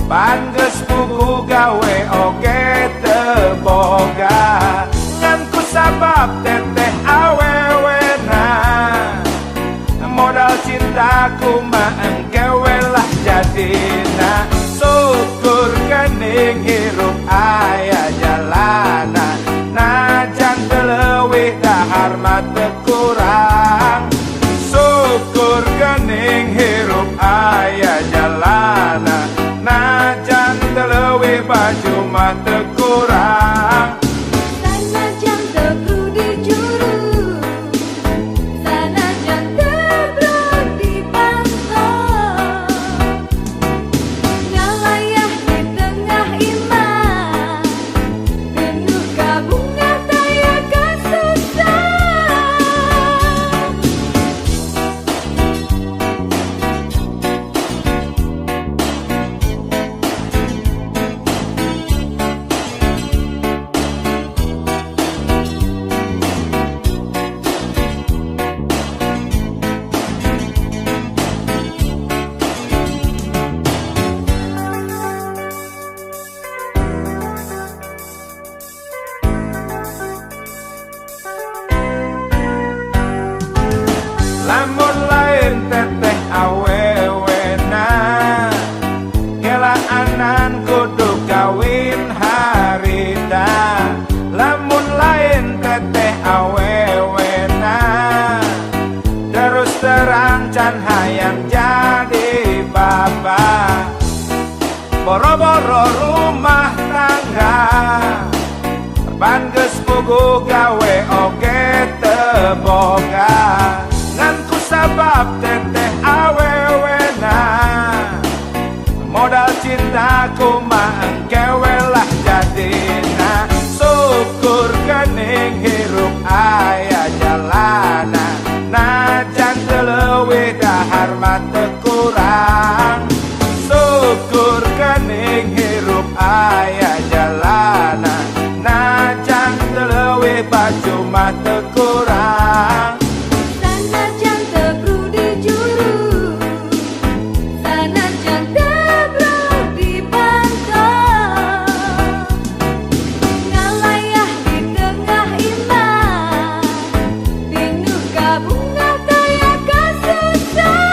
Pantes pugu gawe oge teboga ngan ku sabab teteh awewena modal cintaku mah engkewe lah jadina syukur kening hirup aya jalana najan teu leuwih dahar mah teu kurang syukur kening hirup aya jalana najan teu leuwih baju mah teu kurang sanajan teu kudu juru sanajan teu brodi pantau ngalayah di tengah iman penuh kabunga taya kasusah lamun lain teteh awewena kelaanan kudu kawin harita lamun lain teteh awewena terus terang can hayang jadi bapak boro-boro rumah tangga pantes pugu gawe oge teboga ngan ku sabab teteh awewena modal cintaku mah engkewe lah jadina syukur kening hirup aya jalana najan teu leuwih dahar mah teu kurang syukur kening hirup aya jalana najan teu leuwih baju mah teu kurang sanajan teu kudu juru sanajan teu brodi pantau ngalayah di tengah iman penuh kabunga taya kasusah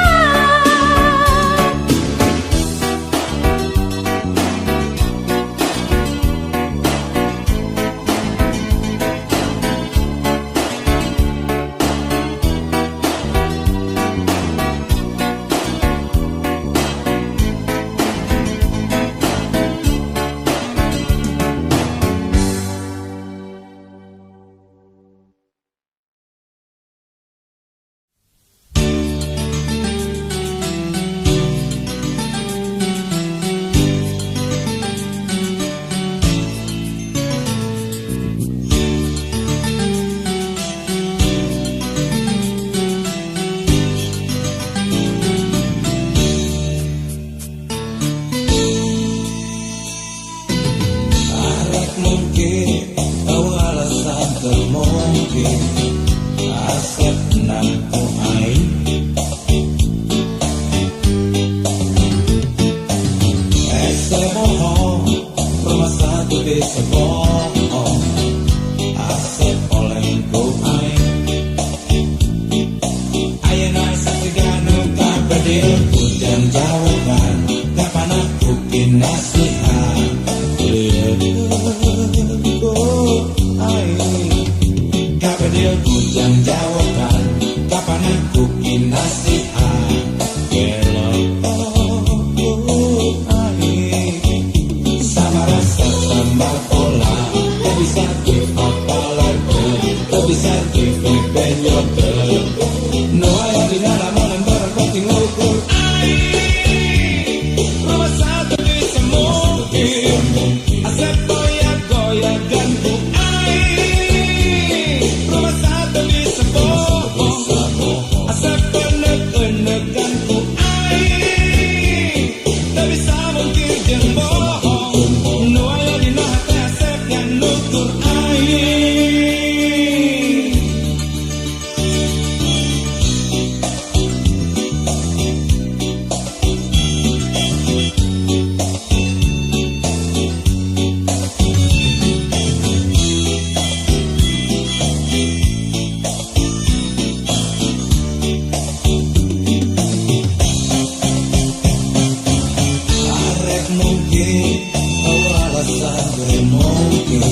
mungkin alasan gue mungkin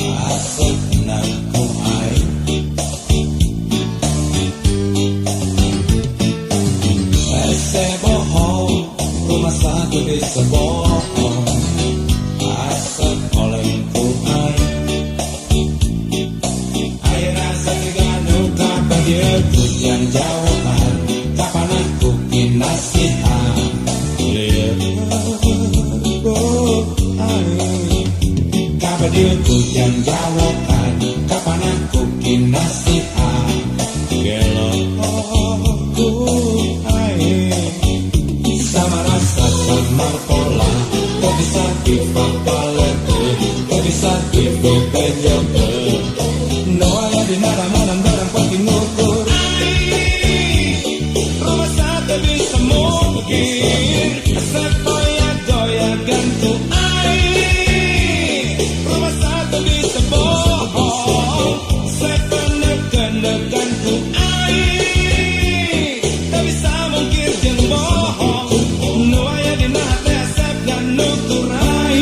asal nak kumai saya bohong rumah satu bisa bohong asal oleh kumai air rasa diganu kapan dia hujan jauhan kapan aku kinasihan kapan dia hujan jauhan kapan aku kinasihan gelokku sama rasa sama pola kau bisa dipapalete kau bisa dipepejoke no ada di naraman barang pagi ngukur rumah satu bisa mungkin sepoya-doya gantu air rumah satu bisa bohong sepenek-penek gantu air tak bisa mungkin jeng bohong no aya di nate asap dan nutur air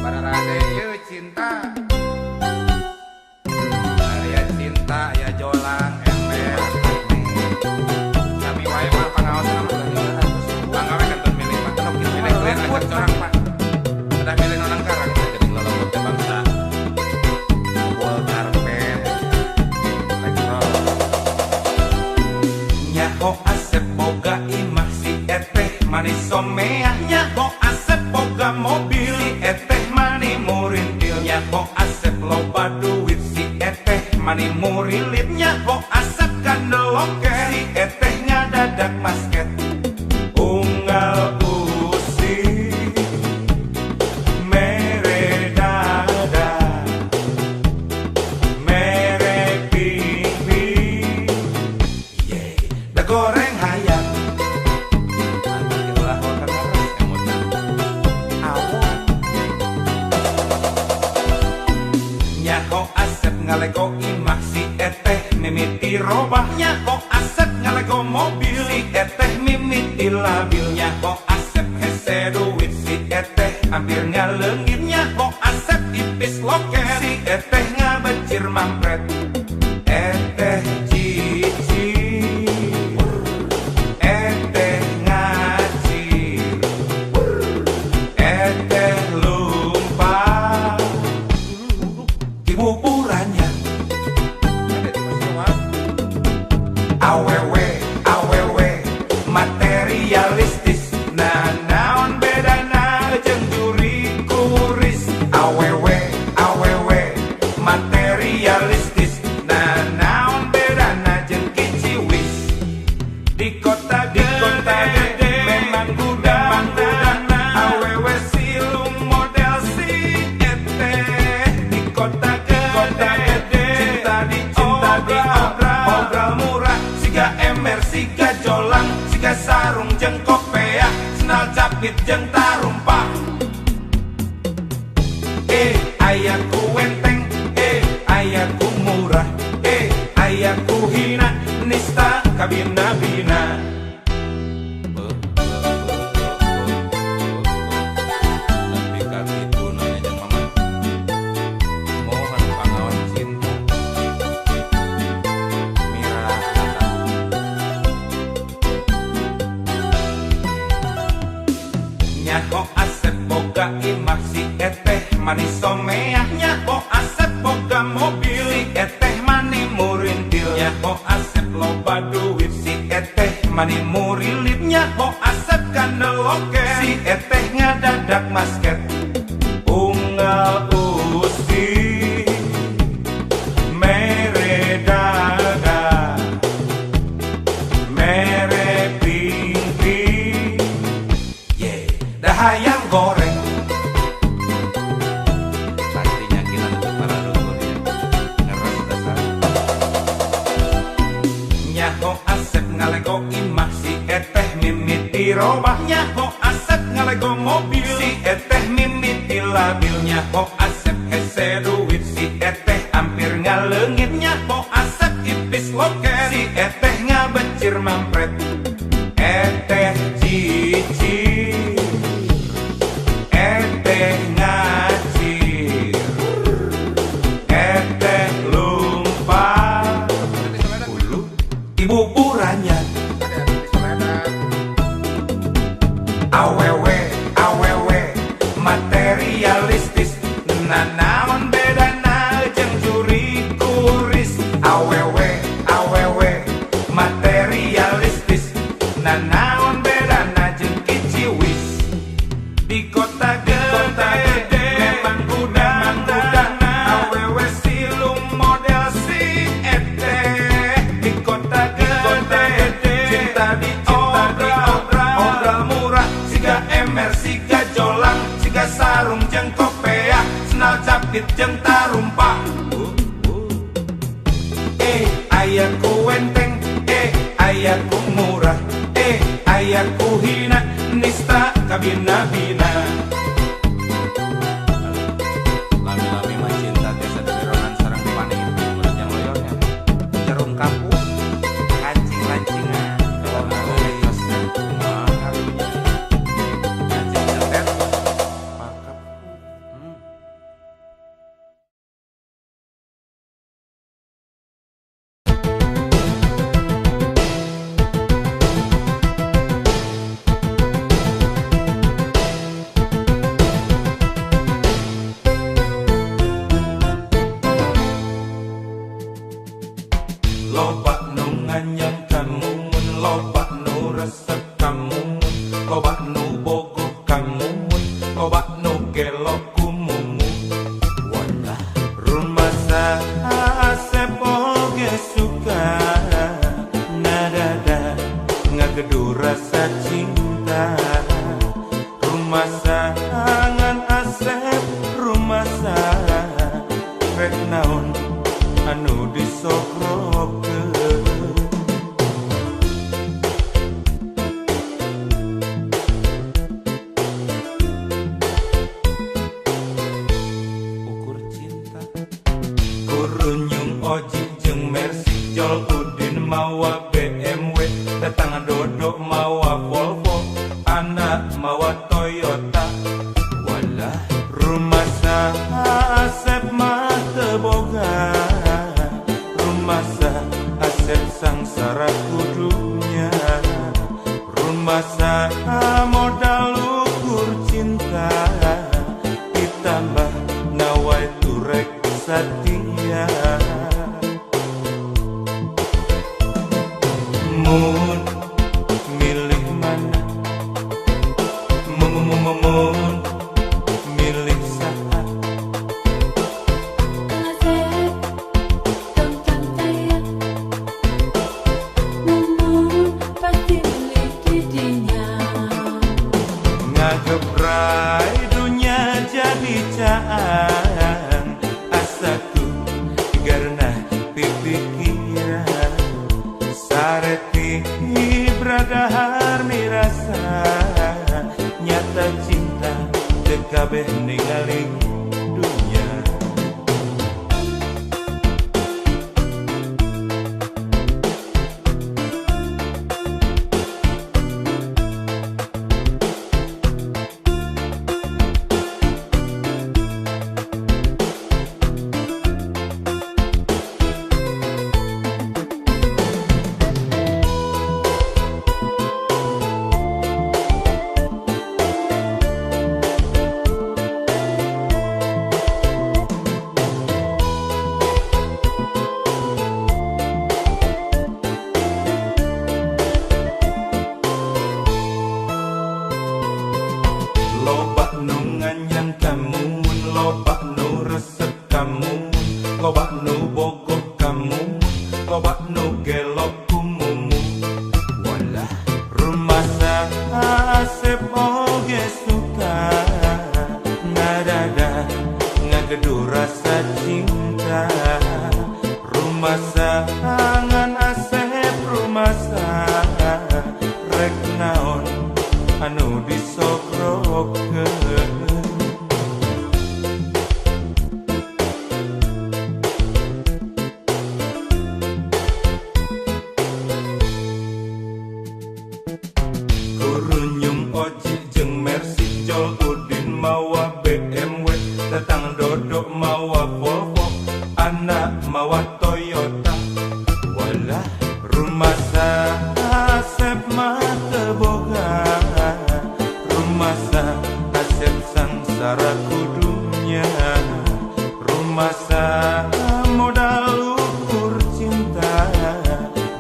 Bararade ieu cinta aya cinta aya jolang ember sami wae mah pangaosna mah bangga we kantor milih mah kana kieu milih kalian aja corang Pak udah milih nonang karang jadi lolobot teh bangsa wall karpet elektrol nyaho asep boga imah si eteh manis someah nyaho asep boga mobil si eteh mani murintil nyaho asep loba duit si eteh mani murilit nyaho asep kandeloke si eteh ngadadak basket unggal usi mere dada mere pipi yeah. Da goreng hayam itulah hotel emutna awon nyaho asep ngalego imah si eteh mimiti robah nyaho asep ngalego mobil si eteh mimiti labil nyaho asep hese duit si eteh hampir ngaleungit nyaho asep ipis loke si eteh ngabecir mampret eteh cici eteh ngacir eteh lupa di buburannya awewe awewe materialistis nah naon bedana jeung juri kuris awewe awewe materialistis nah naon bedana jeung kiciwis di kota gede memang gudang awewe silung model si eteh di kota gede cinta di obral murah siga ember siga jolang siga sarung jeung kopeah sendal capit jeung tarumpah ayaku wenteng ayaku murah ayaku hina nista kabina-bina tapi kan itu nanya jeung mama mohon pangaon cinta mira nyaho asep boga imah si eteh manis someah nyaho asep boga mobil si eteh mani murintil nyaho asep loba duit si eteh mani murilit nyaho asep kandeloke si eteh ngadadak basket unggal usi mere dada mere pipi yeah. Dah hayam goreng robah nyaho Asep ngalego mobil si eteh mimiti labil nyaho Asep hese duit si eteh hampir ngalengit nyaho Asep ipis loket si eteh ngabecir mampret eteh cicir eteh ngacir eteh lumpah ulu ibu buranya awewe awewe materialistis nanaon bedana jeung juri kuris awewe awewe materialistis nanaon bedana jeung kiciwis di kota gede memang kuda awewe silung model si eteh di kota gede cinta di obral murah siga emer siga jolang siga sarung jeung kopeah senal capit jeung tarumpah aya ku wenteng aya ku murah aya ku hina nista kabina-bina lami-lami mah cinta desa dironan sareng paning urang yang loyornya jarum kampung kancing-lancingan kalau ngaleos kumaha karunya kancing setet pakap loba nu nganyang kamu loba nu resep kamu loba nu bogoh kamu loba nu gelok kumumu wadah rumah Asep oge suka nadada ngagedu rasa cinta rumah sangan Asep rumah rek naon anu disokrokeun ukur cinta kurunyung oji jeung Mercy Jol Udin mawa BMW datangan Dodo mawa Volvo anak mawa Toyota walah rumah Asep mah teu boga rumah Asep sangsara kudunya rumah modal ukur cinta ditambah nawai turek satia mun milih mana mun milih saha Asep tentang saya Mumun pasti milih didinya ngagebrai dunia jadi caan asaku karena pipikiran sareti bradahar mirasa nyata cinta dekabeh ningali dunia loba nu nganyang kamu loba nu resep kamu loba nu bogoh kamu loba nu gelok kumumu walah rumah Asep oge suka nadada ngagedu rasa cinta rumah sangan Asep rumah rek naon Kurunyum Oji jeung Mercy Jol Udin mawa BMW Tetang Dodok mawa Volvo Anak mawa Toyota Walah rumah Asep mah teboga Rumah Asep sangsara kudunya Rumah modal ukur cinta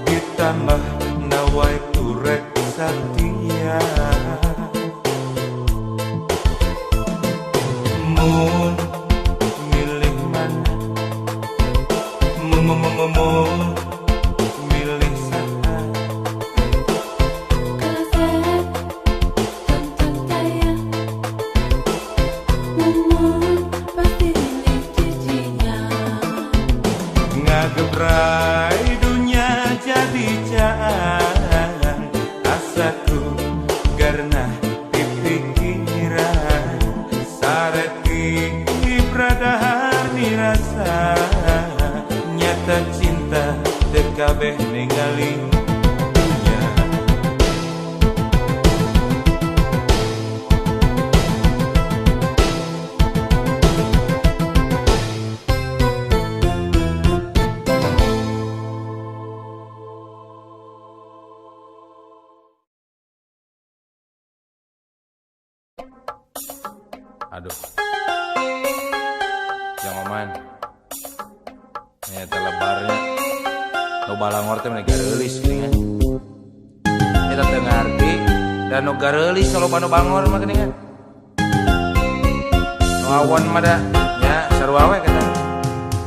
Ditambah nawai turek Satya Mun milih mana Mun milih sana Kaset tonton tayang Mumun pasti milih cincinya Ngagebrai dunia jadi jangan Asaku karena pipikiran Sareti bradahar dirasa Nyata cinta dekabeh ningalinya Aduh, yang oman, nyata lebarnya, lo balangor teh negara gelis gini kan, kita ngerti dan negara gelis kalau panu bangor mah gini kan, no awan mah dah, ya seru awe kata,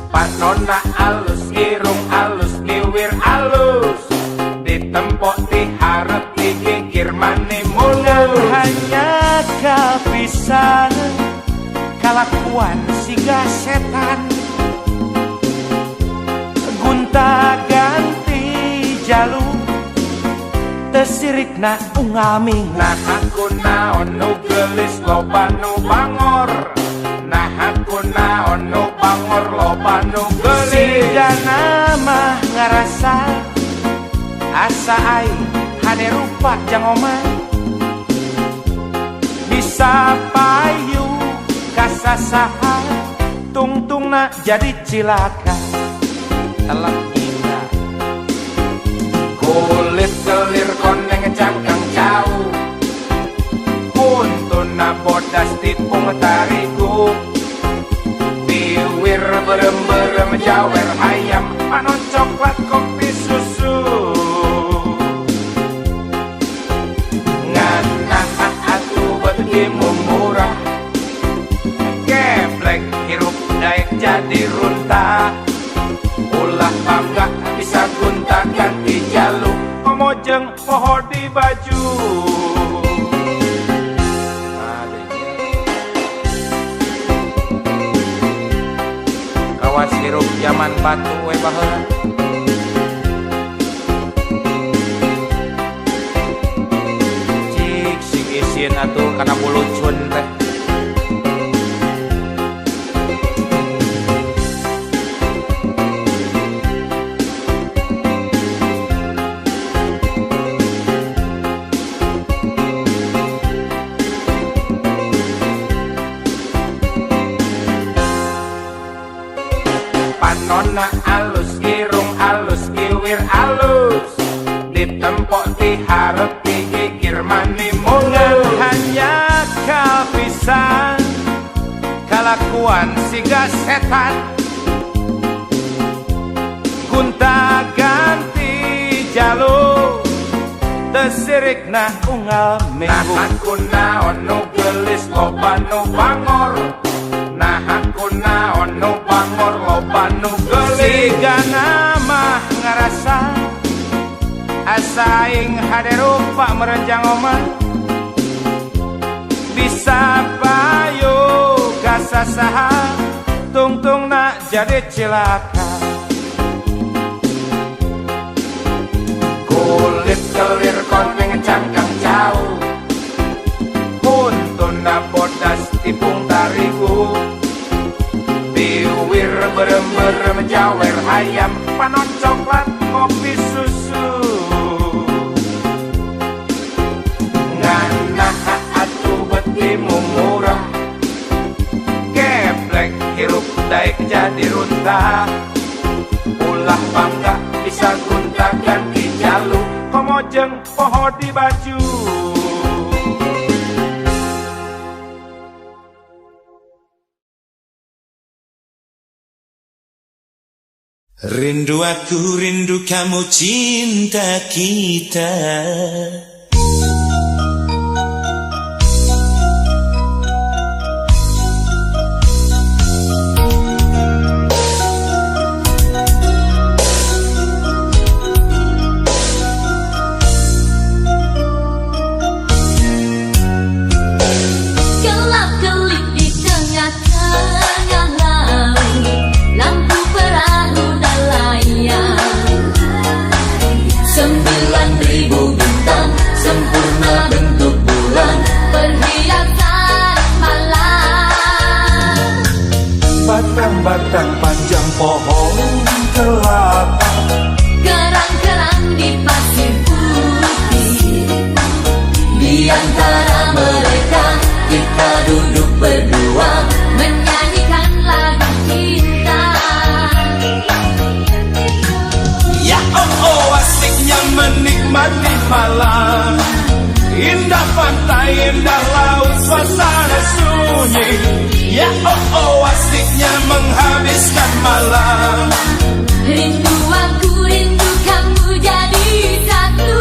Panona alus, irung alus, liwir alus Ditempok, diharap, digigir, mani mulus Hanya kepisan kalakuan siga setan Gunta ganti jalur Tesirikna ungaming Nah aku naon nu gelis loba nu bangor Nah aku naon nu bangor loba nu gelis Siga nama ngerasa asa aing hade rupa jang omah Bisa payu kasasaha tungtungna jadi cilaka Telak gila Kulit kelir koneng cangkang jauh Kuntuna bodas tipung tariku Biwir berem-berem jawer ayam Panon coklat kopi susu Ngana atuh betimu murah Geblek hirup daek jadi runtah Ulah bangga bisa gunta ganti jaluk Komojeng poho di baju kawas hirup zaman batu we baheula. Cik sing isin atuh kana bulucun teh. Panona alus, irung alus, kiwir alus Ditempok, diharap, digigir, mani mulus Hanya kepisan kalakuan siga setan Gunta ganti jalur Tesirikna unggal Nah minggu aku naon nu gelis loba nu bangor Nah aku naon nu bangor loba nu gelis Siga nama ngerasa asa aing hade rupa merenjang omah Bisa payu kasasaha tungtungna jadi cilaka Kulit kelir koneng cangkang jauh Kuntuna bod das tipung tarigu, biwir berem-berem jawer ayam, panon coklat kopi susu. Nganah atuh betimu murah, geblek hirup daek jadi runtah. Ulah bangga bisa guntakan di jalur, komojeng poho di baju. Rindu aku, rindu kamu, cinta kita. Gelap-gelip di tengah-tengah laut, lampu perahu dan layar. 9.000 bintang sempurna bentuk bulan, perhiasan malam. Batang-batang panjang pohon kelapa, Kerang-kerang di pasir putih. Di antara mereka kita duduk berdua, menyanyikan lagu cinta. ya oh asiknya menikmati malam. Indah pantai, indah laut, suasana sunyi. Ya oh asiknya menghabiskan malam. Rindu aku, rindu kamu jadi satu.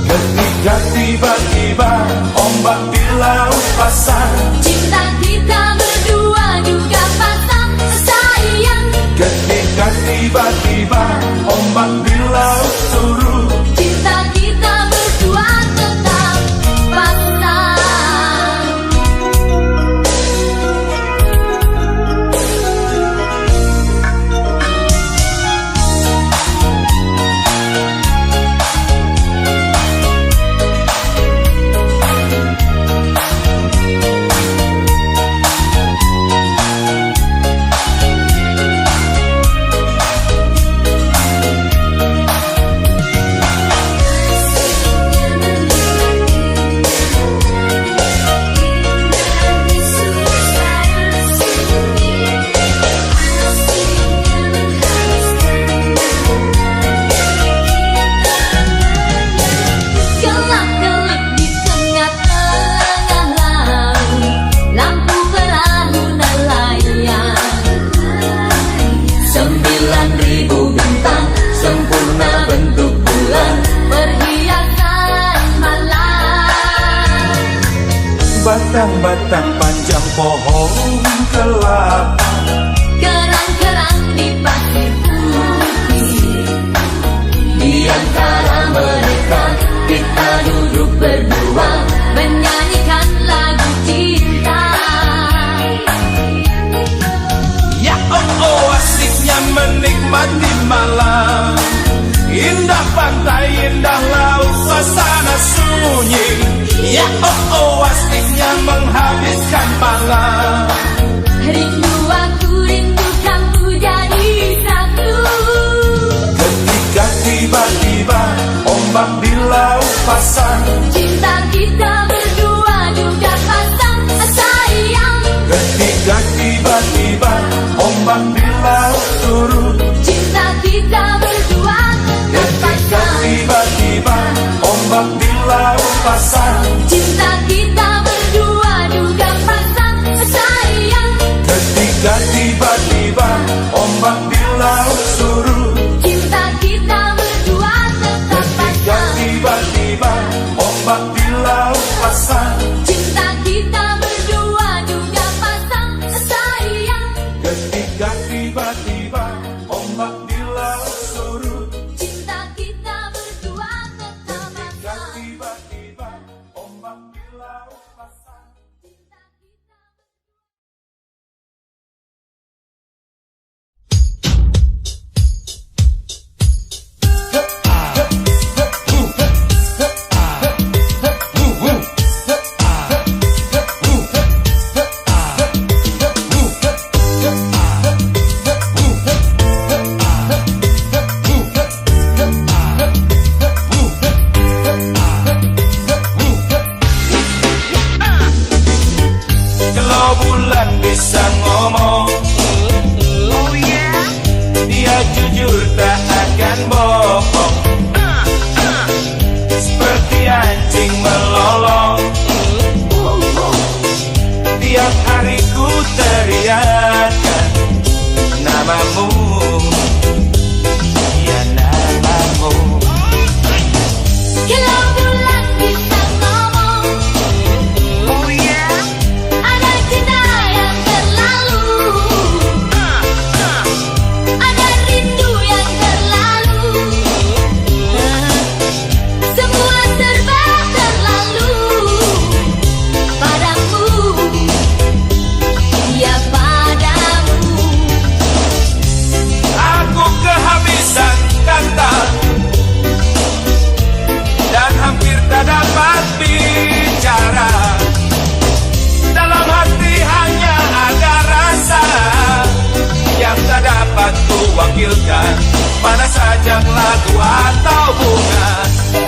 Ketika tiba-tiba ombak di laut pasang, Cinta kita berdua juga pasang sayang. ketika tiba-tiba ombak di laut turun, Cinta kita berdua tetap pasang. Gelap-gelip di tengah-tengah laut, lampu perahu dan layar. 9.000 bintang sempurna bentuk bulan, perhiasan malam. batang-batang panjang pohon kelapa, Kerang-kerang di pasir putih. Di antara mereka kita duduk berdua, menyanyikan lagu cinta. ya oh asiknya menikmati malam. Indah pantai, indah laut, suasana sunyi. Ya oh asiknya menghabiskan malam. Rindu aku, rindu kamu jadi satu. Ketika tiba-tiba ombak di laut pasang, Cinta kita berdua juga pasang Kalau bulan bisa ngomong, oh yeah, dia jujur tak akan bohong. Seperti anjing melolong, tiap hari ku teriakan namamu, ya namamu. Kalau bulan bisa ngomong, Oh yeah, ada cinta yang terlalu, ada rindu yang terlalu, semua serba terlalu padamu, ya padamu. aku kehabisan kata dan hampir tak dapat bicara. Dalam hati hanya ada rasa yang tak dapat ku wakilkan. Mana saja lagu atau bunga,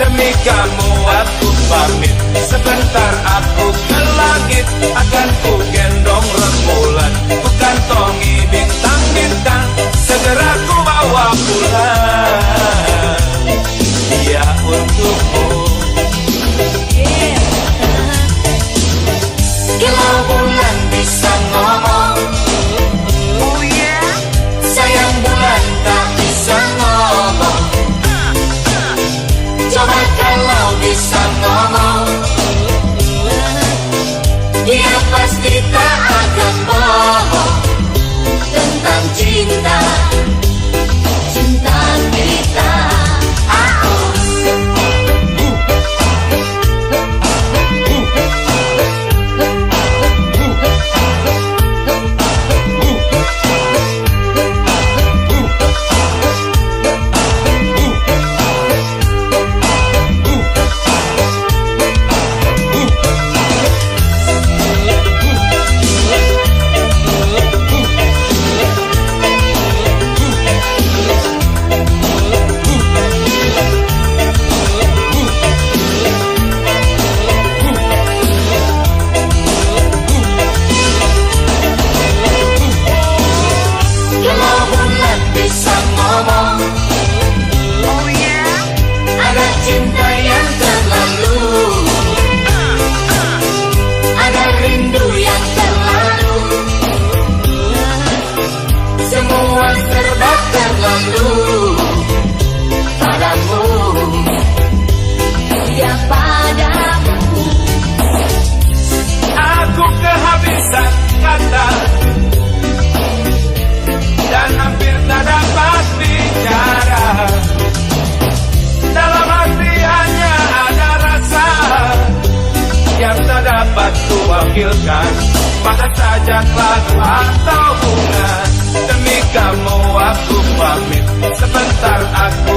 demi kamu aku pamit. Sebentar aku ke langit, akan ku gendong rembulan, ku kantongi bintang-bintang, segera ku bawa pulang. Dia untukmu. Kalau bulan bisa ngomong, Oh yeah, sayang bulan tak bisa ngomong. Coba kalau bisa ngomong, dia pasti tak akan bohong tentang cinta, cinta kita. Kalau bulan bisa ngomong, oh yeah, ada cinta yang terlalu, ada rindu yang terlalu, semua serba terlalu padamu, ya padamu. aku kehabisan kata dan hampir tak dapat bicara. Dalam hati hanya ada rasa yang tak dapat ku wakilkan. Pada saja lagu atau bunga, demi kamu aku pamit. Sebentar aku